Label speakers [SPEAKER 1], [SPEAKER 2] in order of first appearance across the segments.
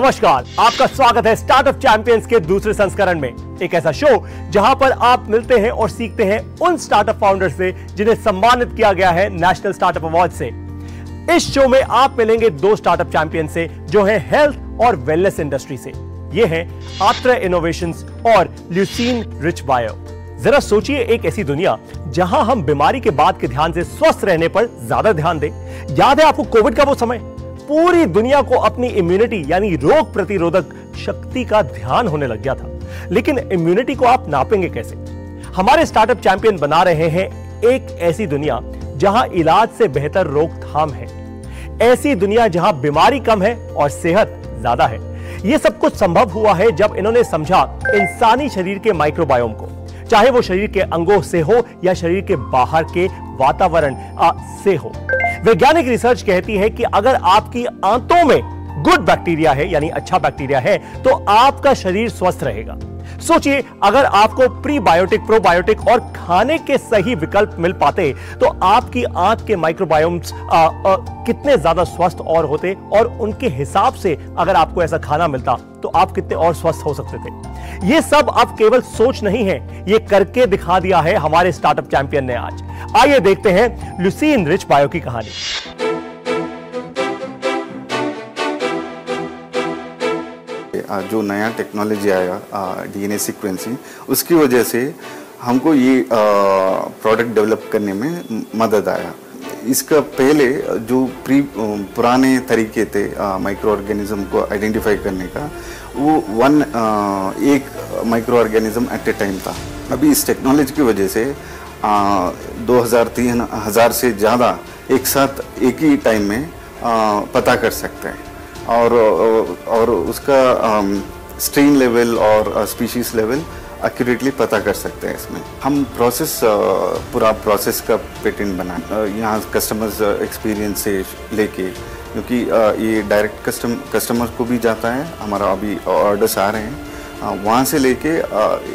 [SPEAKER 1] नमस्कार, आपका स्वागत है स्टार्टअप चैंपियंस के दूसरे संस्करण में। एक ऐसा शो जहां पर आप मिलते हैं और सीखते हैं उन स्टार्टअप फाउंडर से जिन्हें सम्मानित किया गया है नेशनल स्टार्टअप अवार्ड से। इस शो में आप मिलेंगे दो स्टार्टअप चैंपियन से जो है हेल्थ और वेलनेस इंडस्ट्री से। ये हैं आत्रे इनोवेशंस और ल्यूसीन रिच बायो। जरा सोचिए, एक ऐसी दुनिया जहां हम बीमारी के बाद के ध्यान से स्वस्थ रहने पर ज्यादा ध्यान दें। याद है आपको कोविड का वो समय? पूरी दुनिया को अपनी इम्यूनिटी यानी रोग प्रतिरोधक शक्ति का ध्यान होने लग गया था। लेकिन इम्यूनिटी को आप नापेंगे कैसे? हमारे स्टार्टअप चैंपियन बना रहे हैं एक ऐसी दुनिया जहां इलाज से बेहतर रोकथाम है, ऐसी दुनिया जहां बीमारी कम है और सेहत ज्यादा है। यह सब कुछ संभव हुआ है जब इन्होंने समझा इंसानी शरीर के माइक्रोबायोम को, चाहे वो शरीर के अंगों से हो या शरीर के बाहर के वातावरण से हो। वैज्ञानिक रिसर्च कहती है कि अगर आपकी आंतों में गुड बैक्टीरिया है यानी अच्छा बैक्टीरिया है तो आपका शरीर स्वस्थ रहेगा। सोचिए, अगर आपको प्रीबायोटिक, प्रोबायोटिक और खाने के सही विकल्प मिल पाते तो आपकी आंत के माइक्रोबायोम्स कितने ज्यादा स्वस्थ और होते, और उनके हिसाब से अगर आपको ऐसा खाना मिलता तो आप कितने और स्वस्थ हो सकते थे। ये सब अब केवल सोच नहीं है, ये करके दिखा दिया है हमारे स्टार्टअप चैंपियन ने आज। आइए देखते हैं ल्यूसीन रिच बायो की कहानी।
[SPEAKER 2] जो नया टेक्नोलॉजी आया डीएनए सीक्वेंसिंग, उसकी वजह से हमको ये प्रोडक्ट डेवलप करने में मदद आया। इसका पहले जो पुराने तरीके थे माइक्रो ऑर्गेनिज्म को आइडेंटिफाई करने का, वो एक माइक्रो ऑर्गेनिज्म एट ए टाइम था। अभी इस टेक्नोलॉजी की वजह से 2000-3000 से ज़्यादा एक साथ एक ही टाइम में पता कर सकते हैं, और उसका स्ट्रेन लेवल और स्पीशीज लेवल एक्यूरेटली पता कर सकते हैं। इसमें हम पूरा प्रोसेस का पेटेंट बना यहाँ कस्टमर्स एक्सपीरियंस से लेके, क्योंकि ये डायरेक्ट कस्टमर को भी जाता है। हमारा अभी ऑर्डर्स आ रहे हैं, वहाँ से लेके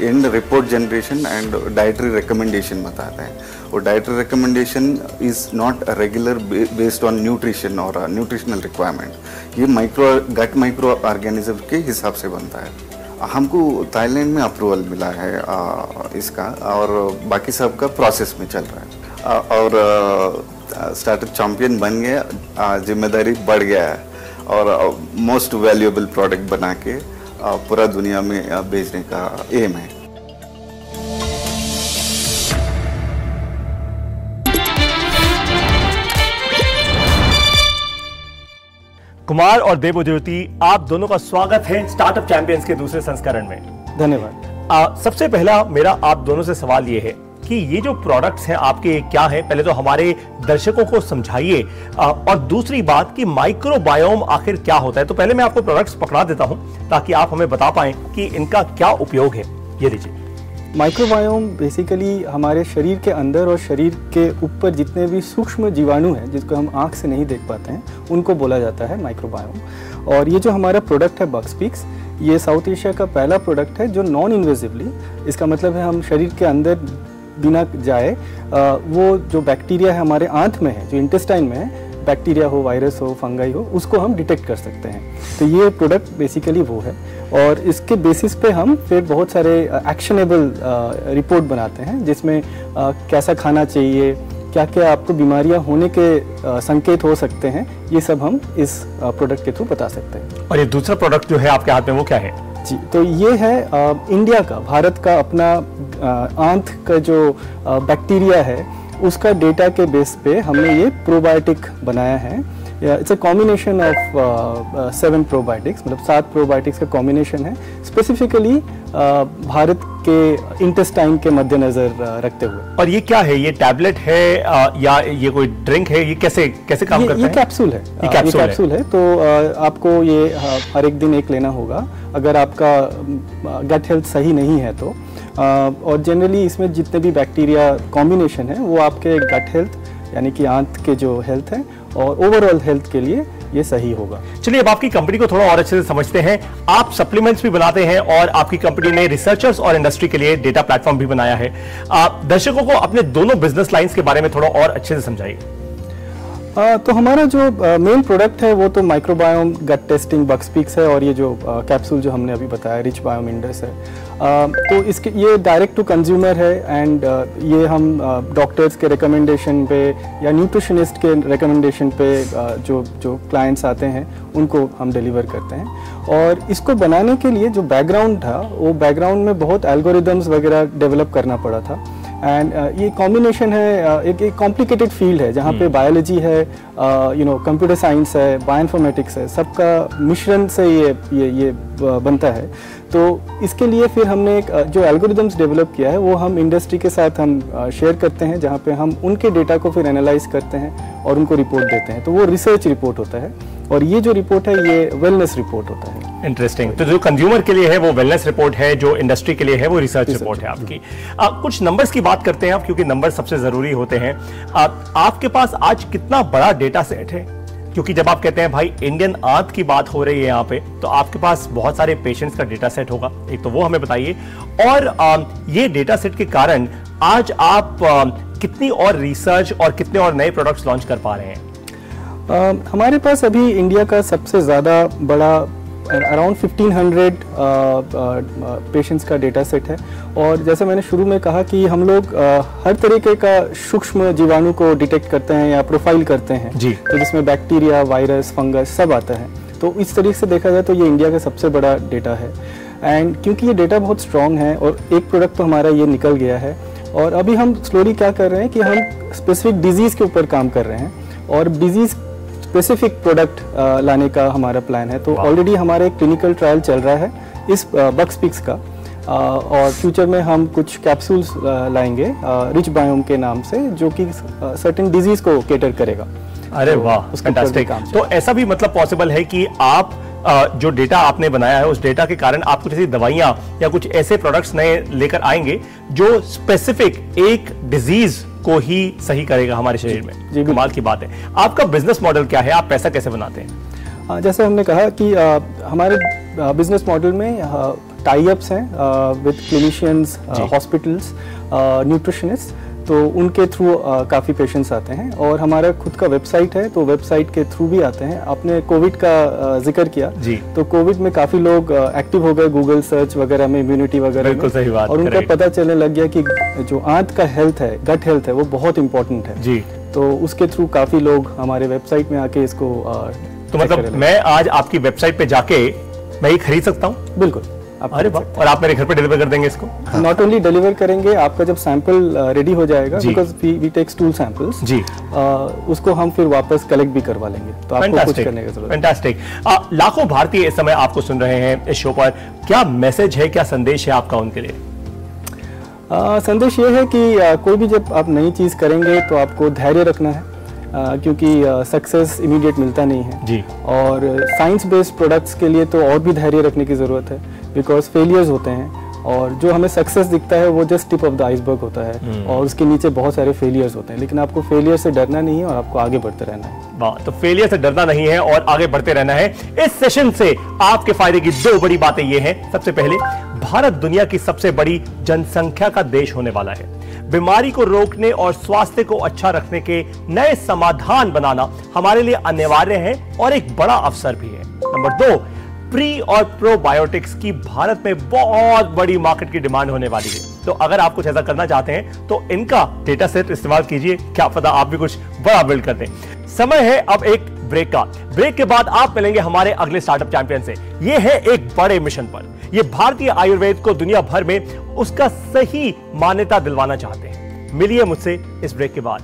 [SPEAKER 2] and report generation and dietary recommendation बताते हैं। और dietary recommendation is not regular based on nutrition और न्यूट्रिशनल रिक्वायरमेंट। ये गट माइक्रो ऑर्गेनिज्म के हिसाब से बनता है। हमको थाईलैंड में अप्रूवल मिला है इसका, और बाकी सब का प्रोसेस में चल रहा है। और स्टार्टअप चैंपियन बन गया, जिम्मेदारी बढ़ गया है, और मोस्ट वैल्यूएबल प्रोडक्ट बना के पूरा दुनिया में भेजने का एम है।
[SPEAKER 1] कुमार और देवज्योति, आप दोनों का स्वागत है स्टार्टअप चैंपियंस के दूसरे संस्करण में।
[SPEAKER 3] धन्यवाद।
[SPEAKER 1] सबसे पहला मेरा आप दोनों से सवाल ये है कि ये जो प्रोडक्ट्स हैं आपके क्या हैं, पहले तो हमारे दर्शकों को समझाइए, और दूसरी बात कि माइक्रोबायोम आखिर क्या होता है। तो पहले मैं आपको प्रोडक्ट्स पकड़ा देता हूं ताकि आप हमें बता पाएं कि इनका क्या उपयोग है। ये लीजिए।
[SPEAKER 3] माइक्रोबायोम बेसिकली हमारे शरीर के अंदर और शरीर के ऊपर जितने भी सूक्ष्म जीवाणु हैं जिसको हम आंख से नहीं देख पाते हैं, उनको बोला जाता है माइक्रोबायोम। और ये जो हमारा प्रोडक्ट है बगस्पीक्स, ये साउथ एशिया का पहला प्रोडक्ट है जो नॉन इन्वेजिवली, इसका मतलब है हम शरीर के अंदर बिना जाए वो जो बैक्टीरिया है हमारे आंत में है, जो इंटेस्टाइन में है, बैक्टीरिया हो, वायरस हो, फंगाई हो, उसको हम डिटेक्ट कर सकते हैं। तो ये प्रोडक्ट बेसिकली वो है, और इसके बेसिस पे हम फिर बहुत सारे एक्शनेबल रिपोर्ट बनाते हैं जिसमें कैसा खाना चाहिए, क्या क्या आपको बीमारियां होने के संकेत हो सकते हैं, ये सब हम इस प्रोडक्ट के थ्रू बता सकते हैं।
[SPEAKER 1] और ये दूसरा प्रोडक्ट जो है आपके हाथ में, वो क्या है?
[SPEAKER 3] जी, तो ये है इंडिया का, भारत का अपना आंत का जो बैक्टीरिया है उसका डेटा के बेस पे हमने ये प्रोबायोटिक बनाया है। It's a combination of 7 probiotics, मतलब 7 प्रोबायोटिक्स का कॉम्बिनेशन है, स्पेसिफिकली भारत के इंटेस्टाइन के मद्देनजर रखते हुए।
[SPEAKER 1] और ये क्या है? ये टैबलेट है या ये कोई ड्रिंक है? ये कैसे काम करता है?
[SPEAKER 3] ये कैप्सूल है। ये कैप्सूल है। तो आपको ये हर एक दिन एक लेना होगा अगर आपका गट हेल्थ सही नहीं है तो। और जनरली इसमें जितने भी बैक्टीरिया कॉम्बिनेशन है वो आपके गट हेल्थ यानी कि आंत के जो हेल्थ है और ओवरऑल हेल्थ के लिए ये सही होगा।
[SPEAKER 1] चलिए, अब आपकी कंपनी को थोड़ा और अच्छे से समझते हैं। आप सप्लीमेंट्स भी बनाते हैं और आपकी कंपनी ने रिसर्चर्स और इंडस्ट्री के लिए डेटा प्लेटफॉर्म भी बनाया है। आप दर्शकों को अपने दोनों बिजनेस लाइंस के बारे में थोड़ा और अच्छे से समझाइए।
[SPEAKER 3] तो हमारा जो मेन प्रोडक्ट है वो तो माइक्रोबायोम गट टेस्टिंग बक्सपीक्स है, और ये जो कैप्सूल जो हमने अभी बताया रिच बायोम इंडस है। तो इसके ये डायरेक्ट टू कंज्यूमर है, एंड ये हम डॉक्टर्स के रिकमेंडेशन पे या न्यूट्रिशनिस्ट के रिकमेंडेशन पे जो क्लाइंट्स आते हैं उनको हम डिलीवर करते हैं। और इसको बनाने के लिए जो बैकग्राउंड था, वो बैकग्राउंड में बहुत एल्गोरिदम्स वगैरह डेवलप करना पड़ा था। एंड ये कॉम्बिनेशन है, एक कॉम्प्लिकेटेड फील्ड है जहाँ पे बायोलॉजी है, कंप्यूटर साइंस है, बायोइन्फॉर्मेटिक्स है, सबका मिश्रण से ये बनता है। तो इसके लिए फिर हमने एक जो एल्गोरिदम्स डेवलप किया है वो हम इंडस्ट्री के साथ हम शेयर करते हैं, जहाँ पे हम उनके डेटा को फिर एनालाइज करते हैं और उनको रिपोर्ट देते हैं। तो वो रिसर्च रिपोर्ट होता है, और ये जो रिपोर्ट है ये वेलनेस रिपोर्ट होता है।
[SPEAKER 1] इंटरेस्टिंग। तो जो कंज्यूमर के लिए है वो वेलनेस रिपोर्ट है, जो इंडस्ट्री के लिए है वो रिसर्च रिपोर्ट है आपकी। कुछ नंबर्स की बात करते हैं आप, क्योंकि नंबर सबसे जरूरी होते हैं। आपके पास आज कितना बड़ा डेटा सेट है? क्योंकि जब आप कहते हैं भाई इंडियन आंत की बात हो रही है यहाँ पे, तो आपके पास बहुत सारे पेशेंट्स का डेटा सेट होगा, एक तो वो हमें बताइए। और ये डेटा सेट के कारण आज आप कितनी और रिसर्च और कितने और नए प्रोडक्ट्स लॉन्च कर पा रहे हैं?
[SPEAKER 3] हमारे पास अभी इंडिया का सबसे ज़्यादा बड़ा अराउंड 1500 पेशेंट्स का डेटा सेट है। और जैसे मैंने शुरू में कहा कि हम लोग हर तरीके का सूक्ष्म जीवाणु को डिटेक्ट करते हैं या प्रोफाइल करते हैं जी, तो जिसमें बैक्टीरिया, वायरस, फंगस सब आता है। तो इस तरीके से देखा जाए तो ये इंडिया का सबसे बड़ा डेटा है। एंड क्योंकि ये डेटा बहुत स्ट्रॉन्ग है और एक प्रोडक्ट तो हमारा ये निकल गया है, और अभी हम स्लोली क्या कर रहे हैं कि हम स्पेसिफिक डिजीज़ के ऊपर काम कर रहे हैं और डिजीज़ स्पेसिफिक प्रोडक्ट लाने का हमारा प्लान है। तो ऑलरेडी हमारा एक क्लिनिकल ट्रायल चल रहा है इस बक्सपीक्स का, और फ्यूचर में हम कुछ कैप्सूल्स लाएंगे रिच बायोम के नाम से, जो कि सर्टेन डिजीज को केटर करेगा।
[SPEAKER 1] अरे वाह, फैंटास्टिक। तो ऐसा भी मतलब पॉसिबल है कि आप जो डेटा आपने बनाया है उस डेटा के कारण आप कुछ ऐसी दवाइयां या कुछ ऐसे प्रोडक्ट्स नए लेकर आएंगे जो स्पेसिफिक एक डिजीज को ही सही करेगा हमारे शरीर में? जी, कमाल की बात है। आपका बिजनेस मॉडल क्या है? आप पैसा कैसे बनाते हैं?
[SPEAKER 3] जैसे हमने कहा कि हमारे बिजनेस मॉडल में टाई अप्स हैं विद क्लिनिशियंस, हॉस्पिटल्स, न्यूट्रिशनिस्ट, तो उनके थ्रू काफ़ी पेशेंट्स आते हैं। और हमारा खुद का वेबसाइट है, तो वेबसाइट के थ्रू भी आते हैं। आपने कोविड का जिक्र किया जी, तो कोविड में काफ़ी लोग एक्टिव हो गए गूगल सर्च वगैरह में, इम्यूनिटी वगैरह में, सही बात, और उनका पता चलने लग गया कि जो आंत का हेल्थ है, गट हेल्थ है, वो बहुत इंपॉर्टेंट है जी। तो उसके थ्रू काफ़ी लोग हमारे वेबसाइट में आके इसको
[SPEAKER 1] तो मतलब मैं आज आपकी वेबसाइट पे जाके मैं ये खरीद सकता हूँ?
[SPEAKER 3] बिल्कुल।
[SPEAKER 1] अरे वाह, और आप मेरे घर पे डिलीवर कर देंगे इसको?
[SPEAKER 3] नॉट ओनली डिलीवर करेंगे, आपका जब सैंपल रेडी हो जाएगा, because we take stool samples जी, उसको हम फिर वापस कलेक्ट भी करवा लेंगे। तो आपको कुछ करने की जरूरत है। फैंटास्टिक।
[SPEAKER 1] लाखों भारतीय इस समय आपको सुन रहे हैं इस शो पर, क्या मैसेज है, क्या संदेश है आपका उनके लिए?
[SPEAKER 3] संदेश ये है कि कोई भी जब आप नई चीज करेंगे तो आपको धैर्य रखना है, क्योंकि सक्सेस इमीडिएट मिलता नहीं है जी। और साइंस बेस्ड प्रोडक्ट्स के लिए तो और भी धैर्य रखने की ज़रूरत है, बिकॉज फेलियर्स होते हैं, और जो हमें सक्सेस दिखता है वो just tip of the iceberg होता है, और उसके नीचे बहुत सारे फेलियर्स होते हैं। लेकिन आपको फेलियर से डरना नहीं है और आपको आगे बढ़ते रहना है।
[SPEAKER 1] वाह, तो फेलियर से डरना नहीं है और आगे बढ़ते रहना है। इस सेशन से आपके फायदे की दो बड़ी बातें ये हैं। सबसे पहले, भारत दुनिया की सबसे बड़ी जनसंख्या का देश होने वाला है। बीमारी को रोकने और स्वास्थ्य को अच्छा रखने के नए समाधान बनाना हमारे लिए अनिवार्य है और एक बड़ा अवसर भी है। नंबर 2, प्री और प्रोबायोटिक्स की भारत में बहुत बड़ी मार्केट की डिमांड होने वाली है। तो अगर आप कुछ ऐसा करना चाहते हैं तो इनका डेटा सेट इस्तेमाल कीजिए, क्या पता आप भी कुछ बड़ा बिल्ड कर दें। समय है अब एक ब्रेक का। ब्रेक के बाद आप मिलेंगे हमारे अगले स्टार्टअप चैंपियन से। ये है एक बड़े मिशन पर। ये भारतीय आयुर्वेद को दुनिया भर में उसका सही मान्यता दिलवाना चाहते हैं। मिलिए मुझसे इस ब्रेक के बाद।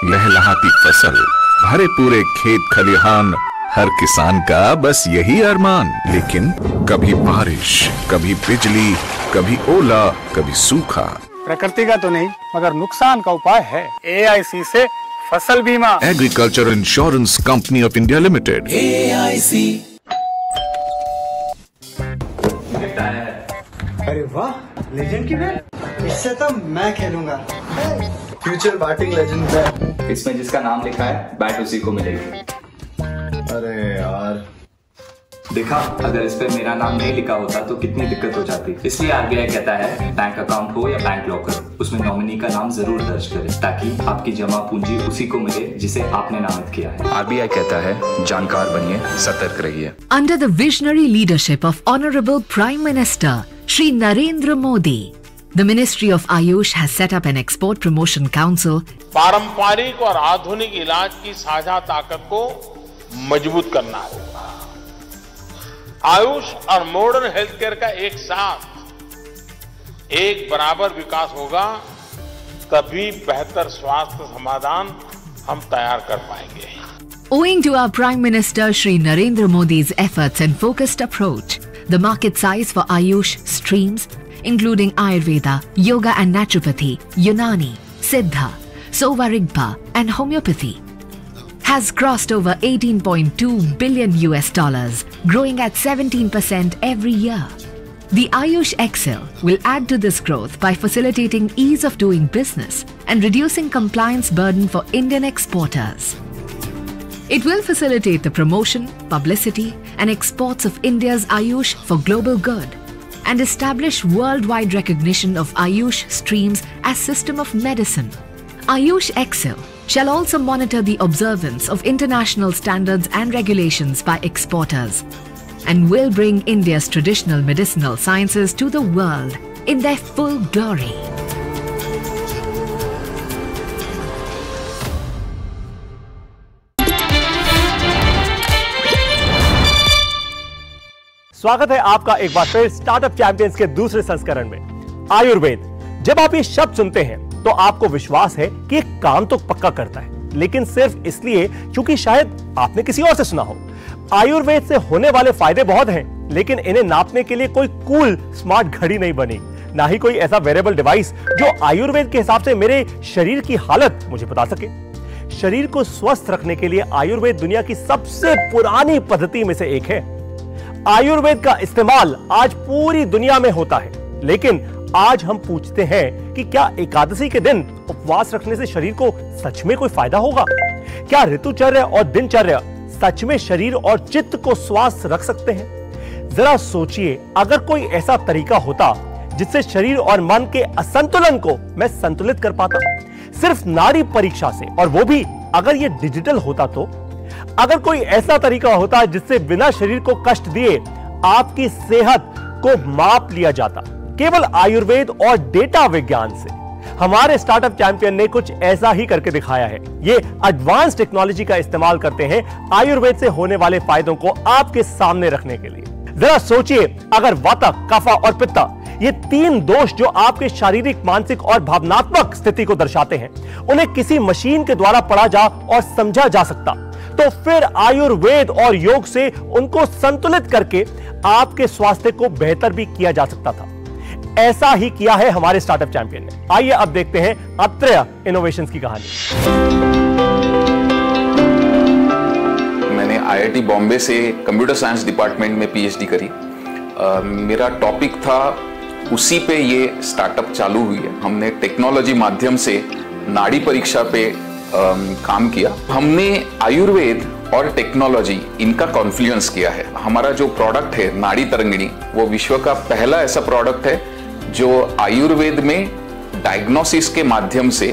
[SPEAKER 4] लहलहाती फसल, भरे पूरे खेत खलिहान, हर किसान का बस यही अरमान। लेकिन कभी बारिश, कभी बिजली, कभी ओला, कभी सूखा।
[SPEAKER 5] प्रकृति का तो नहीं, मगर नुकसान का उपाय है। AIC से फसल बीमा।
[SPEAKER 4] Agriculture insurance company of India limited. AIC।
[SPEAKER 6] अरे वाह, लेजेंड की बैट, इससे तो मैं खेलूंगा। Future batting legend bat.
[SPEAKER 7] इसमें जिसका नाम लिखा है बैट उसी को मिलेगी।
[SPEAKER 6] अरे यार,
[SPEAKER 7] देखा, अगर इस पे मेरा नाम नहीं लिखा होता तो कितनी दिक्कत हो जाती। इसलिए आरबीआई कहता है बैंक अकाउंट हो या बैंक लॉकर, उसमें नॉमिनी का नाम जरूर दर्ज करें ताकि आपकी जमा पूंजी उसी को मिले जिसे आपने नामित किया है।
[SPEAKER 4] आरबीआई कहता है जानकार बनिए, सतर्क रहिए।
[SPEAKER 8] Under the visionary leadership of Honorable Prime Minister Shri Narendra Modi, the Ministry of Ayush has set up an export promotion council.
[SPEAKER 9] पारंपरिक और आधुनिक इलाज की साझा ताकत को मजबूत करना होगा। आयुष और मॉडर्न हेल्थ केयर का एक साथ एक बराबर विकास होगा, तभी बेहतर स्वास्थ्य समाधान हम तैयार कर पाएंगे।
[SPEAKER 8] Owing to our Prime Minister Shri Narendra Modi's efforts and focused approach, the market size for Ayush streams, including Ayurveda, Yoga and Naturopathy, Unani, Siddha, Sova Rigpa and Homeopathy, has crossed over $18.2 billion, growing at 17% every year. The Ayush Excel will add to this growth by facilitating ease of doing business and reducing compliance burden for Indian exporters. It will facilitate the promotion, publicity and exports of India's Ayush for global good and establish worldwide recognition of Ayush streams as system of medicine. Ayush Excel shall also monitor the observance of international standards and regulations by exporters and will bring India's traditional medicinal sciences to the world in their full glory.
[SPEAKER 1] स्वागत है आपका एक बार फिर startup champions के दूसरे संस्करण में। आयुर्वेद, जब आप ये शब्द सुनते हैं तो आपको विश्वास है कि एक काम तो पक्का करता है, लेकिन सिर्फ इसलिए क्योंकि शायद आपने किसी और से सुना हो। आयुर्वेद से होने वाले फायदे बहुत हैं, लेकिन इन्हें नापने के लिए कोई कूल स्मार्ट घड़ी नहीं बनी, ना ही कोई ऐसा वेरेबल डिवाइस जो आयुर्वेद के हिसाब से मेरे शरीर की हालत मुझे बता सके। शरीर को स्वस्थ रखने के लिए आयुर्वेद दुनिया की सबसे पुरानी पद्धति में से एक है। आयुर्वेद का इस्तेमाल आज पूरी दुनिया में होता है, लेकिन आज हम पूछते हैं कि क्या एकादशी के दिन उपवास रखने से शरीर को सच में कोई फायदा होगा? क्या ऋतुचर्या और दिनचर्या सच में शरीर और चित्त को स्वस्थ रख सकते हैं? जरा सोचिए, अगर कोई ऐसा तरीका होता जिससे शरीर और मन के असंतुलन को मैं संतुलित कर पाता, सिर्फ नाड़ी परीक्षा से, और वो भी अगर ये डिजिटल होता तो? अगर कोई ऐसा तरीका होता जिससे बिना शरीर को कष्ट दिए आपकी सेहत को माप लिया जाता केवल आयुर्वेद और डेटा विज्ञान से, हमारे स्टार्टअप चैंपियन ने कुछ ऐसा ही करके दिखाया है। ये एडवांस टेक्नोलॉजी का इस्तेमाल करते हैं आयुर्वेद से होने वाले फायदों को आपके सामने रखने के लिए। जरा सोचिए, अगर वाता, कफा और पित्ता, ये तीन दोष जो आपके शारीरिक, मानसिक और भावनात्मक स्थिति को दर्शाते हैं, उन्हें किसी मशीन के द्वारा पढ़ा जा और समझा जा सकता, तो फिर आयुर्वेद और योग से उनको संतुलित करके आपके स्वास्थ्य को बेहतर भी किया जा सकता था। ऐसा ही किया है हमारे स्टार्टअप चैंपियन ने। आइए अब देखते हैं अत्रेय इनोवेशंस की कहानी।
[SPEAKER 4] मैंने आईआईटी बॉम्बे से कंप्यूटर साइंस डिपार्टमेंट में पीएचडी करी। मेरा टॉपिक था, उसी पे ये स्टार्टअप चालू हुई है। हमने टेक्नोलॉजी माध्यम से नाड़ी परीक्षा पे काम किया। हमने आयुर्वेद और टेक्नोलॉजी इनका कॉन्फ्लुएंस किया है। हमारा जो प्रोडक्ट है नाड़ी तरंगिणी, वो विश्व का पहला ऐसा प्रोडक्ट है जो आयुर्वेद में डायग्नोसिस के माध्यम से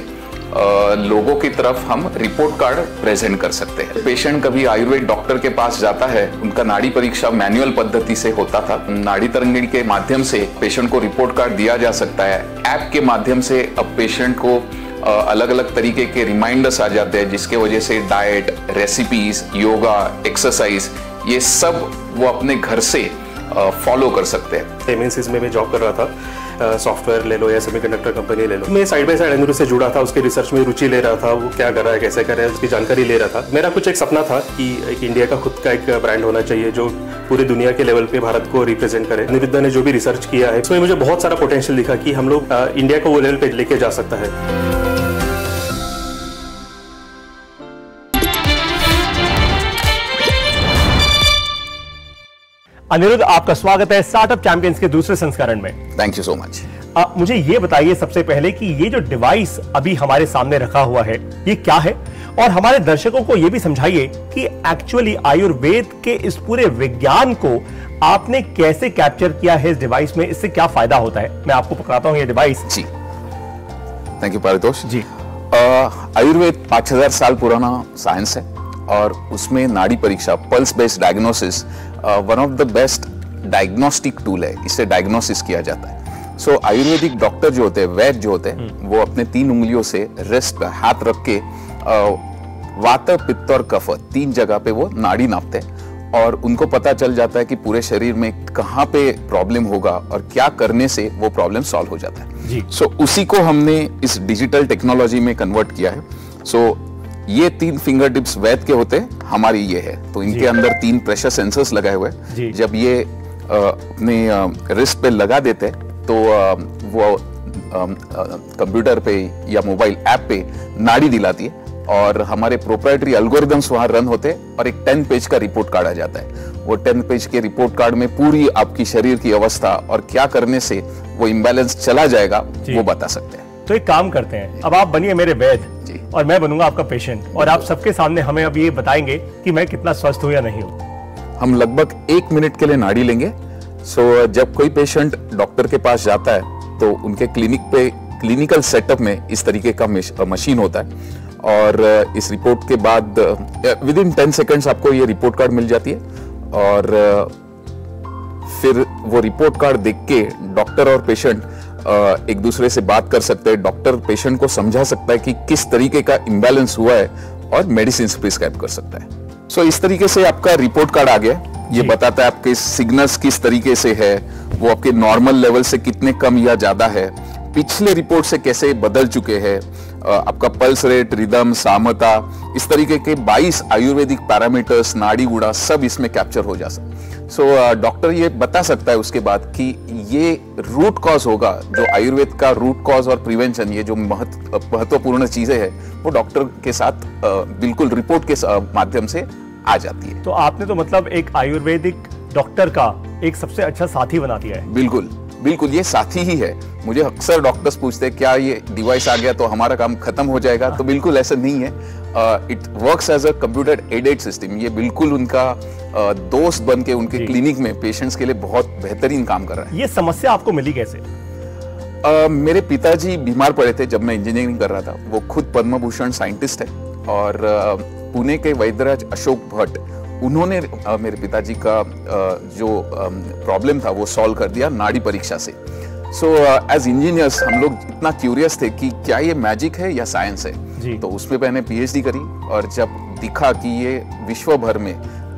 [SPEAKER 4] लोगों की तरफ हम रिपोर्ट कार्ड प्रेजेंट कर सकते हैं। पेशेंट कभी आयुर्वेद डॉक्टर के पास जाता है, उनका नाड़ी परीक्षा मैनुअल पद्धति से होता था। नाड़ी तरंगिणी के माध्यम से पेशेंट को रिपोर्ट कार्ड दिया जा सकता है। ऐप के माध्यम से अब पेशेंट को अलग अलग तरीके के रिमाइंडर्स आ जाते हैं, जिसके वजह से डाइट, रेसिपीज, योगा, एक्सरसाइज, ये सब वो अपने घर से फॉलो कर सकते हैं।
[SPEAKER 10] एमएनसीज में मैं जॉब कर रहा था, सॉफ्टवेयर ले लो या सेमीकंडक्टर कंपनी ले लो। मैं साइड बाय साइड एंड्रू से जुड़ा था, उसके रिसर्च में रुचि ले रहा था, वो क्या कर रहा है, कैसे कर रहा है, उसकी जानकारी ले रहा था। मेरा कुछ एक सपना था कि एक इंडिया का खुद का एक ब्रांड होना चाहिए जो पूरी दुनिया के लेवल पे भारत को रिप्रेजेंट करे। अनिरुद्ध ने जो भी रिसर्च किया है, उसमें मुझे बहुत सारा पोटेंशियल दिखा कि हम लोग इंडिया को वो लेवल पे लेके जा सकता है।
[SPEAKER 1] अनिरुद्ध, आपका स्वागत है स्टार्टअप चैंपियंस के दूसरे संस्करण में।
[SPEAKER 4] Thank you so much.
[SPEAKER 1] मुझे ये बताइए सबसे पहले कि ये जो डिवाइस अभी हमारे सामने रखा हुआ है, ये क्या है और हमारे दर्शकों को यह भी समझाइए कि एक्चुअली आयुर्वेद के इस पूरे विज्ञान को आपने कैसे कैप्चर किया है इस डिवाइस में, इससे क्या फायदा होता है। मैं आपको पकड़ाता हूं ये डिवाइस।
[SPEAKER 4] जी, थैंक यू पारितोष
[SPEAKER 1] जी।
[SPEAKER 4] आयुर्वेद 5000 साल पुराना साइंस है और उसमें नाड़ी परीक्षा, pulse based diagnosis one of the best diagnostic tool है। इससे डायग्नोसिस किया जाता है। सो आयुर्वेदिक डॉक्टर जो होते हैं, वैद्य जो होते हैं, वो अपने 3 उंगलियों से रिस्ट पे हाथ रख के वात, पित्त और कफ 3 जगह पे वो नाड़ी नापते हैं और उनको पता चल जाता है कि पूरे शरीर में कहाँ पे प्रॉब्लम होगा और क्या करने से वो प्रॉब्लम सॉल्व हो जाता है। सो उसी को हमने इस डिजिटल टेक्नोलॉजी में कन्वर्ट किया है। सो ये 3 फिंगर टिप्स वैद्य के होते हैं, हमारी ये है। तो इनके अंदर 3 प्रेशर सेंसर्स लगाए हुए हैं। जब ये अपने रिस्ट पे लगा देते हैं तो वो कंप्यूटर पे या मोबाइल ऐप पे नाड़ी दिलाती है और हमारे प्रोप्राइटरी एल्गोरिदम्स वहां रन होते हैं और एक 10 पेज का रिपोर्ट कार्ड आ जाता है। वो 10 पेज के रिपोर्ट कार्ड में पूरी आपकी शरीर की अवस्था और क्या करने से वो इम्बैलेंस चला जाएगा वो बता सकते हैं।
[SPEAKER 1] तो एक काम करते हैं, अब आप बनिए मेरे वैद्य और मैं बनूंगा आपका पेशेंट और आप सबके सामने हमें अब ये बताएंगे कि मैं कितना स्वस्थ हूं या नहीं हूं।
[SPEAKER 4] हम लगभग 1 मिनट के लिए नाड़ी लेंगे। जब कोई पेशेंट डॉक्टर के पास जाता है तो उनके क्लिनिक पे, क्लिनिकल सेटअप में इस तरीके का मशीन होता है और इस रिपोर्ट के बाद विद इन 10 सेकेंड्स आपको ये रिपोर्ट कार्ड मिल जाती है और फिर वो रिपोर्ट कार्ड देख के डॉक्टर और पेशेंट एक दूसरे से बात कर सकते हैं। डॉक्टर पेशेंट को समझा सकता है कि किस तरीके का इम्बैलेंस हुआ है और मेडिसिन प्रिस्क्राइब कर सकता है। इस तरीके से आपका रिपोर्ट कार्ड आ गया। ये बताता है आपके सिग्नल्स किस तरीके से है, वो आपके नॉर्मल लेवल से कितने कम या ज्यादा है, पिछले रिपोर्ट से कैसे बदल चुके हैं, आपका पल्स रेट, रिदम, सामता, इस तरीके के 22 आयुर्वेदिक पैरामीटर्स, नाड़ी गुड़ा सब इसमें कैप्चर हो जा सकता। डॉक्टर ये बता सकता है उसके बाद कि ये रूट कॉज होगा, जो आयुर्वेद का रूट कॉज और प्रिवेंशन, ये जो महत्वपूर्ण चीजें हैं वो डॉक्टर के साथ बिल्कुल रिपोर्ट के माध्यम से आ जाती है।
[SPEAKER 1] तो आपने तो मतलब एक आयुर्वेदिक डॉक्टर का एक सबसे अच्छा साथी बना दिया है।
[SPEAKER 4] बिल्कुल बिल्कुल, ये साथी ही है। मुझे अक्सर डॉक्टर्स पूछते हैं क्या ये डिवाइस आ गया तो हमारा काम खत्म हो जाएगा। तो बिल्कुल ऐसा नहीं है। It works as a computer aided system. ये बिल्कुल उनका दोस्त बन के उनके क्लिनिक में पेशेंट्स के लिए बहुत बेहतरीन काम कर रहा है।
[SPEAKER 1] ये समस्या आपको मिली कैसे?
[SPEAKER 4] मेरे पिताजी बीमार पड़े थे जब मैं इंजीनियरिंग कर रहा था। वो खुद पद्म भूषण साइंटिस्ट है और पुणे के वैद्यराज अशोक भट्ट, उन्होंने मेरे पिताजी का जो प्रॉब्लम था वो सॉल्व कर दिया नाड़ी परीक्षा से। एज इंजीनियर्स हम लोग इतना क्यूरियस थे कि क्या ये मैजिक है या साइंस है। तो उसमें मैंने पीएचडी करी और जब दिखा कि ये विश्व भर में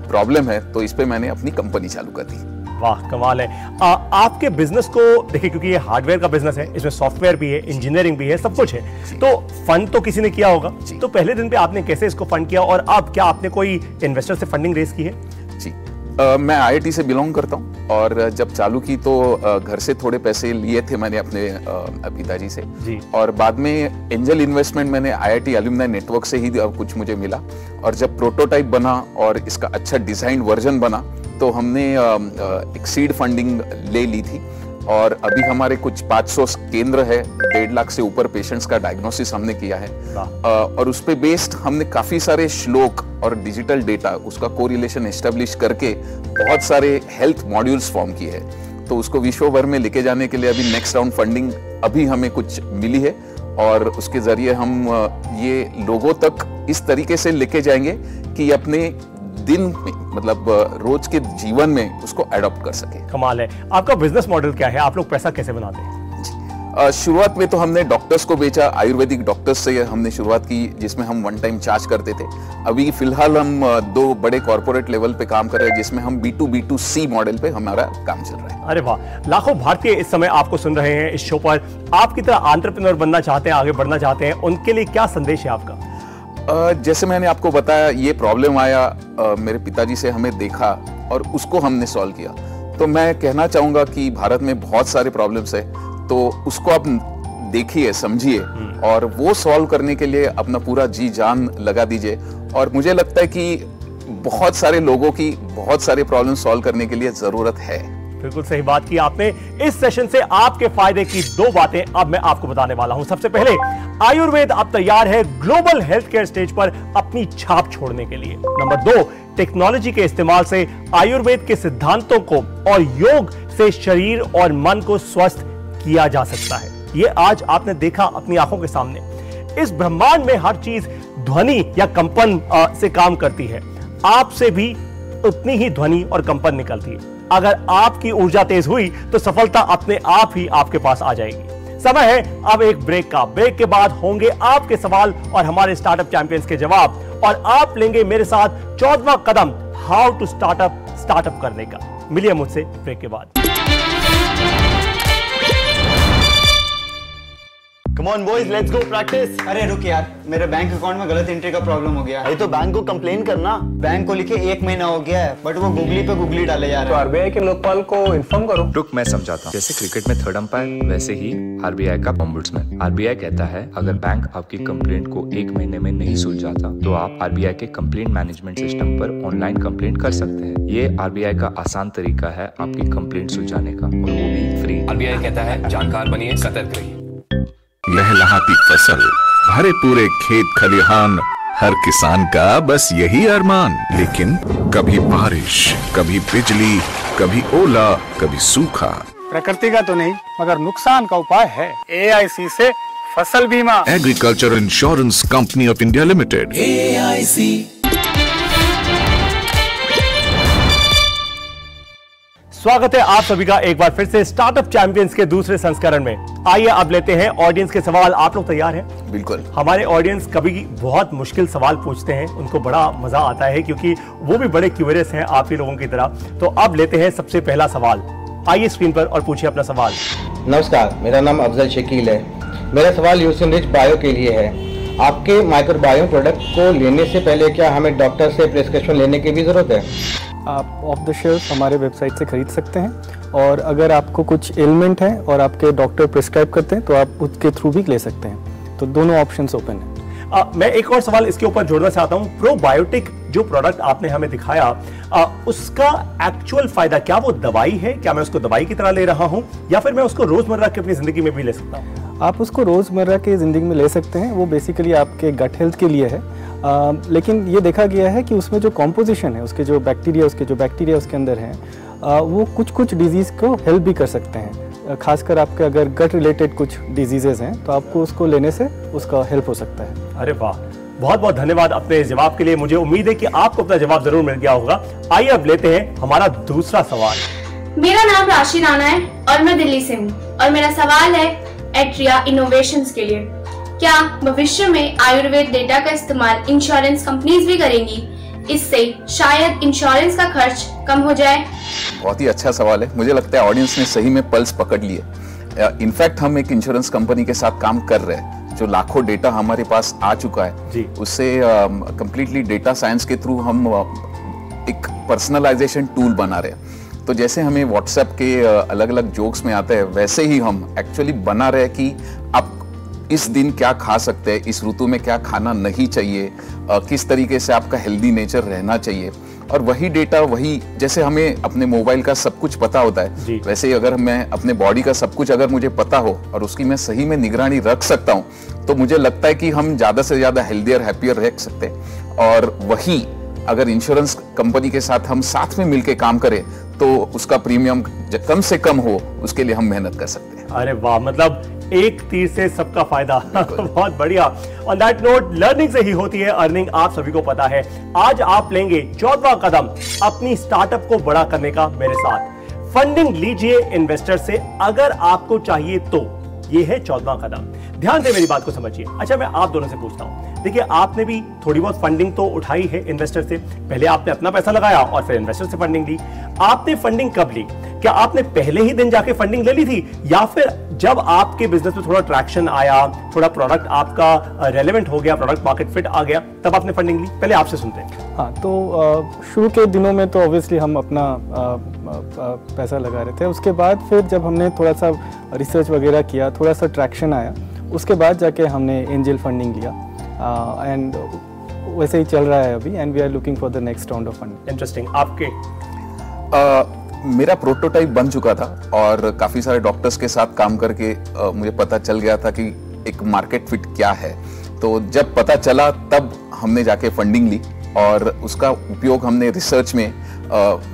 [SPEAKER 4] प्रॉब्लम है तो इस पे मैंने अपनी कंपनी चालू कर दी।
[SPEAKER 1] वाह, कमाल है। आपके बिजनेस को देखिए, क्योंकि ये हार्डवेयर का बिजनेस है, इसमें सॉफ्टवेयर भी है, इंजीनियरिंग भी है, सब कुछ है, तो फंड तो किसी ने किया होगा। तो पहले दिन पे आपने कैसे इसको फंड किया और अब क्या आपने कोई इन्वेस्टर से फंडिंग रेज की है?
[SPEAKER 4] जी, मैं आईआईटी से बिलोंग करता हूँ और जब चालू की तो घर से थोड़े पैसे लिए थे मैंने अपने पिताजी से और बाद में एंजल इन्वेस्टमेंट मैंने आईआईटी एलुमनाई नेटवर्क से ही कुछ मुझे मिला। और जब प्रोटोटाइप बना और इसका अच्छा डिजाइन वर्जन बना तो हमने एक सीड फंडिंग ले ली थी और अभी हमारे कुछ 500 केंद्र है, 1.5 लाख से ऊपर पेशेंट्स का डायग्नोसिस हमने किया है और उस पे बेस्ड हमने काफी सारे श्लोक और डिजिटल डेटा, उसका कोरिलेशन एस्टेब्लिश करके बहुत सारे हेल्थ मॉड्यूल्स फॉर्म किए हैं। तो उसको विश्व भर में लेके जाने के लिए अभी नेक्स्ट राउंड फंडिंग अभी हमें कुछ मिली है और उसके जरिए हम ये लोगों तक इस तरीके से लेके जाएंगे कि अपने दिन में, मतलब रोज के जीवन में उसको अडॉप्ट कर सके।
[SPEAKER 1] कमाल है। आपका बिजनेस मॉडल क्या है? आप लोग पैसा कैसे बनाते हैं?
[SPEAKER 4] शुरुआत में तो हमने डॉक्टर्स को बेचा, आयुर्वेदिक डॉक्टर्स से हमने शुरुआत की जिसमें हम 1 टाइम चार्ज करते थे। अभी फिलहाल हम 2 बड़े कॉर्पोरेट लेवल पे काम कर रहे हैं जिसमें हम B2B2C मॉडल पे हमारा काम चल रहा है।
[SPEAKER 1] अरे वाह, लाखों भारतीय इस समय आपको सुन रहे हैं इस शो पर। आपकी तरह एंटरप्रेन्योर बनना चाहते हैं, आगे बढ़ना चाहते हैं, उनके लिए क्या संदेश है आपका?
[SPEAKER 4] जैसे मैंने आपको बताया, ये प्रॉब्लम आया मेरे पिताजी से, हमें देखा और उसको हमने सॉल्व किया। तो मैं कहना चाहूंगा कि भारत में बहुत सारे प्रॉब्लम्स है, तो उसको आप देखिए, समझिए और वो सॉल्व करने के लिए अपना पूरा जी जान लगा दीजिए। और मुझे लगता है कि बहुत सारे लोगों की बहुत सारे प्रॉब्लम सॉल्व करने के लिए जरूरत है।
[SPEAKER 1] बिल्कुल सही बात की आपने। इस सेशन से आपके फायदे की दो बातें अब मैं आपको बताने वाला हूं। सबसे पहले, आयुर्वेद अब तैयार है ग्लोबल हेल्थ केयर स्टेज पर अपनी छाप छोड़ने के लिए। नंबर 2, टेक्नोलॉजी के इस्तेमाल से आयुर्वेद के सिद्धांतों को और योग से शरीर और मन को स्वस्थ किया जा सकता है। ये आज आपने देखा अपनी आंखों के सामने। इस ब्रह्मांड में हर चीज ध्वनि या कंपन से काम करती है। आपसे भी उतनी ही ध्वनि और कंपन निकलती है। अगर आपकी ऊर्जा तेज हुई तो सफलता अपने आप ही आपके पास आ जाएगी। समय है अब एक ब्रेक का। ब्रेक के बाद होंगे आपके सवाल और हमारे स्टार्टअप चैंपियंस के जवाब, और आप लेंगे मेरे साथ 14वां कदम, हाउ टू स्टार्टअप करने का। मिलिए मुझसे ब्रेक के बाद।
[SPEAKER 6] Come on boys, let's go practice।
[SPEAKER 11] अरे रुक यार, मेरे बैंक अकाउंट में गलत एंट्री का प्रॉब्लम हो गया है।
[SPEAKER 6] अरे तो बैंक को कंप्लेन करना।
[SPEAKER 11] बैंक को लिखे 1 महीना हो गया है, बट वो गूगली पे गूगली डाले जा रहे हैं।
[SPEAKER 3] तो आरबीआई के लोकपाल को इन्फॉर्म करो।
[SPEAKER 7] रुक, मैं समझाता हूँ। जैसे क्रिकेट में थर्ड अंपायर, वैसे ही आरबीआई का ओम्बुड्समैन। आरबीआई कहता है अगर बैंक आपकी कंप्लेंट को 1 महीने में नहीं सुलझाता तो आप आरबीआई के कंप्लेंट मैनेजमेंट सिस्टम पर ऑनलाइन कंप्लेंट कर सकते हैं। ये आरबीआई का आसान तरीका है आपकी कंप्लेंट सुलझाने का, और वो भी फ्री।
[SPEAKER 12] आरबीआई कहता है जानकार बनिए, सतर्क रहिए।
[SPEAKER 4] लहलहाती फसल, भरे पूरे खेत खलिहान, हर किसान का बस यही अरमान। लेकिन कभी बारिश, कभी बिजली, कभी ओला, कभी सूखा।
[SPEAKER 5] प्रकृति का तो नहीं, मगर नुकसान का उपाय है। AIC से फसल बीमा।
[SPEAKER 4] Agriculture insurance company of India limited, AIC।
[SPEAKER 1] स्वागत है आप सभी का एक बार फिर से स्टार्टअप चैंपियंस के दूसरे संस्करण में। आइए अब लेते हैं ऑडियंस के सवाल। आप लोग तैयार हैं?
[SPEAKER 2] बिल्कुल।
[SPEAKER 1] हमारे ऑडियंस कभी बहुत मुश्किल सवाल पूछते हैं, उनको बड़ा मजा आता है क्योंकि वो भी बड़े क्यूरियस हैं आप ही लोगों की तरह। तो अब लेते हैं सबसे पहला सवाल। आइए स्क्रीन पर और पूछिए अपना सवाल।
[SPEAKER 13] नमस्कार, मेरा नाम अफजल शकील है। मेरा सवाल यूसिनरिच बायो के लिए है। आपके माइक्रोबायोम प्रोडक्ट को लेने से पहले क्या हमें डॉक्टर से प्रिस्क्रिप्शन लेने की भी जरूरत है?
[SPEAKER 3] आप ऑफ द शेल्फ हमारे वेबसाइट से खरीद सकते हैं, और अगर आपको कुछ एलिमेंट है और आपके डॉक्टर प्रिस्क्राइब करते हैं तो आप उसके थ्रू भी ले सकते हैं। तो दोनों ऑप्शंस ओपन है।
[SPEAKER 1] मैं एक और सवाल इसके ऊपर जोड़ना चाहता हूं। प्रोबायोटिक जो प्रोडक्ट आपने हमें दिखाया, उसका एक्चुअल फायदा क्या वो दवाई है? क्या मैं उसको दवाई की तरह ले रहा हूं, या फिर मैं उसको रोजमर्रा की अपनी जिंदगी में भी ले सकता हूं?
[SPEAKER 3] आप उसको रोजमर्रा की जिंदगी में ले सकते हैं। वो बेसिकली आपके गट हेल्थ के लिए है। लेकिन ये देखा गया है कि उसमें जो कॉम्पोजिशन है, उसके जो बैक्टीरिया उसके अंदर हैं, वो कुछ डिजीज़ को हेल्प भी कर सकते हैं। खासकर आपके अगर गट रिलेटेड कुछ डिजीजेज हैं तो आपको उसको लेने से उसका हेल्प हो सकता है।
[SPEAKER 1] अरे वाह, बहुत बहुत धन्यवाद अपने जवाब के लिए। मुझे उम्मीद है कि आपको अपना जवाब जरूर मिल गया होगा। आइए अब लेते हैं हमारा दूसरा सवाल।
[SPEAKER 14] मेरा नाम राशि राणा है और मैं दिल्ली से हूँ, और मेरा सवाल है एट्रिया इनोवेशंस के लिए। क्या भविष्य में आयुर्वेद डेटा का इस्तेमाल इंश्योरेंस कंपनीज भी करेंगी? इससे शायद इंश्योरेंस का खर्च कम हो जाए।
[SPEAKER 4] बहुत ही अच्छा सवाल है। मुझे लगता है ऑडियंस ने सही में पल्स पकड़ लिए। इनफैक्ट हम एक इंश्योरेंस कंपनी के साथ काम कर रहे हैं, जो लाखों डेटा हमारे पास आ चुका है, उससे कंप्लीटली डेटा साइंस के थ्रू हम एक पर्सनलाइजेशन टूल बना रहे हैं। तो जैसे हमें व्हाट्सएप के अलग अलग जोक्स में आते हैं, वैसे ही हम एक्चुअली बना रहे हैं कि आप इस दिन क्या खा सकते हैं, इस ऋतु में क्या खाना नहीं चाहिए, किस तरीके से आपका हेल्दी नेचर रहना चाहिए। और वही डेटा, वही जैसे हमें अपने मोबाइल का सब कुछ पता होता है, वैसे ही अगर मैं अपने बॉडी का सब कुछ अगर मुझे पता हो और उसकी मैं सही में निगरानी रख सकता हूँ, तो मुझे लगता है कि हम ज़्यादा से ज़्यादा हेल्दियर हैप्पियर रह सकते हैं। और वही अगर इंश्योरेंस कंपनी के साथ हम साथ में मिलकर काम करें तो उसका प्रीमियम कम से कम हो, उसके लिए हम मेहनत कर सकते हैं।
[SPEAKER 1] अरे वाह, मतलब एक तीर से सबका फायदा। बहुत बढ़िया। ऑन दैट नोट, लर्निंग से ही होती है अर्निंग, आप सभी को पता है। आज आप लेंगे 14वां कदम अपनी स्टार्टअप को बड़ा करने का मेरे साथ। फंडिंग लीजिए इन्वेस्टर से अगर आपको चाहिए तो। ये है 14वां कदम। ध्यान से मेरी बात को समझिए। अच्छा, मैं आप दोनों से पूछता हूं, देखिए आपने भी थोड़ी बहुत फंडिंग तो उठाई है इन्वेस्टर से। पहले आपने अपना पैसा लगाया और फिर इन्वेस्टर से फंडिंग ली। आपने फंडिंग कब ली? क्या आपने पहले ही दिन जाके फंडिंग ले ली थी, या फिर जब आपके बिजनेस में थोड़ा ट्रैक्शन आया, थोड़ा प्रोडक्ट आपका रेलेवेंट हो गया, प्रोडक्ट मार्केट फिट आ गया, तब आपने फंडिंग ली? पहले आपसे सुनते हैं।
[SPEAKER 3] हाँ, तो शुरू के दिनों में तो ऑब्वियसली हम अपना पैसा लगा रहे थे। उसके बाद फिर जब हमने थोड़ा सा रिसर्च वगैरह किया, थोड़ा सा ट्रैक्शन आया, उसके बाद जाके हमने एंजल फंडिंग लिया। एंड वैसे ही चल रहा है अभी, and we are looking for the next round of funding.
[SPEAKER 1] Interesting. आपके
[SPEAKER 4] मेरा प्रोटोटाइप बन चुका था और काफ़ी सारे डॉक्टर्स के साथ काम करके मुझे पता चल गया था कि एक मार्केट फिट क्या है। तो जब पता चला तब हमने जाके फंडिंग ली और उसका उपयोग हमने रिसर्च में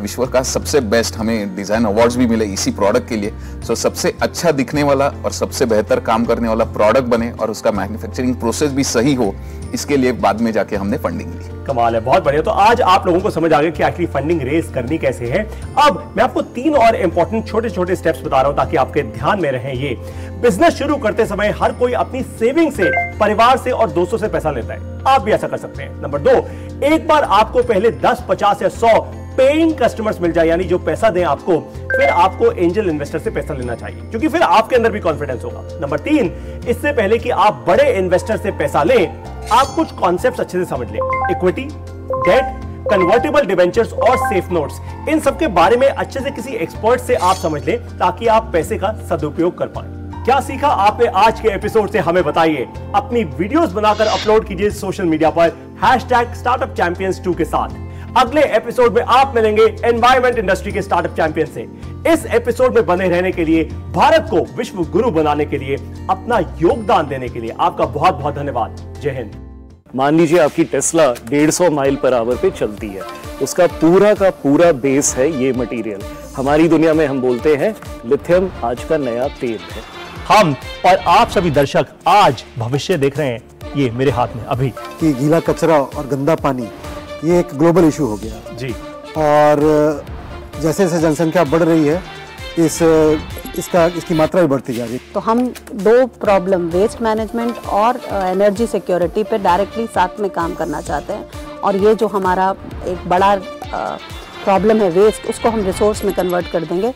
[SPEAKER 4] विश्व का सबसे बेस्ट, हमें डिज़ाइन अवार्ड्स भी मिले इसी प्रोडक्ट के लिए। सो सबसे अच्छा दिखने वाला और सबसे बेहतर काम करने वाला प्रोडक्ट बने और उसका मैन्युफैक्चरिंग प्रोसेस भी सही हो, इसके लिए बाद में जाके हमने फंडिंग ली।
[SPEAKER 1] कमाल है, बहुत बढ़िया। तो आज आप लोगों को समझ आ गया कि आखिर फंडिंग रेज करनी कैसे है। अब मैं आपको 3 और इंपॉर्टेंट छोटे छोटे स्टेप्स बता रहा हूं ताकि आपके ध्यान में रहे। ये बिजनेस शुरू करते समय हर कोई अपनी सेविंग से, परिवार से और दोस्तों से पैसा लेता है। आप भी ऐसा कर सकते हैं। नंबर 2, एक बार आपको पहले 10, 50 या 100 पेइंग कस्टमर्स मिल जाए, यानी जो पैसा दें आपको, फिर आपको एंजल इन्वेस्टर से पैसा लेना चाहिए क्योंकि फिर आपके अंदर भी कॉन्फिडेंस होगा। नंबर 3, इससे पहले कि आप बड़े इन्वेस्टर से पैसा लें, आप कुछ कॉन्सेप्ट्स अच्छे से समझ लें। इक्विटी, डेट, कन्वर्टेबल डिबेंचर्स और सेफ नोट्स, इन सब के बारे में अच्छे से किसी एक्सपर्ट से आप समझ लें ताकि आप पैसे का सदुपयोग कर पाएं। क्या सीखा आपने आज के एपिसोड से, हमें बताइए। अपनी वीडियोस बनाकर अपलोड कीजिए सोशल मीडिया पर #StartupChampions2 के साथ। अगले एपिसोड में आप मिलेंगे एनवायरमेंट इंडस्ट्री के स्टार्टअप चैंपियन से। इस एपिसोड में बने रहने के लिए, भारत को विश्व गुरु बनाने के लिए, अपना योगदान देने के लिए आपका बहुत बहुत धन्यवाद। जय हिंद।
[SPEAKER 15] मान लीजिए आपकी टेस्ला 150 माइल पर आवर पे चलती है, उसका पूरा का पूरा बेस है ये मटेरियल। हमारी दुनिया में हम बोलते हैं लिथियम आज का नया तेल है।
[SPEAKER 1] हम और आप सभी दर्शक आज भविष्य देख रहे हैं, ये मेरे हाथ में अभी।
[SPEAKER 16] कि गीला कचरा और गंदा पानी ये एक ग्लोबल इशू हो गया
[SPEAKER 1] जी,
[SPEAKER 16] और जैसे जैसे जनसंख्या बढ़ रही है इसकी मात्रा भी बढ़ती जा रही है।
[SPEAKER 17] तो हम 2 प्रॉब्लम, वेस्ट मैनेजमेंट और एनर्जी सिक्योरिटी पे डायरेक्टली साथ में काम करना चाहते हैं। और ये जो हमारा एक बड़ा प्रॉब्लम है वेस्ट, उसको हम रिसोर्स में कन्वर्ट कर देंगे।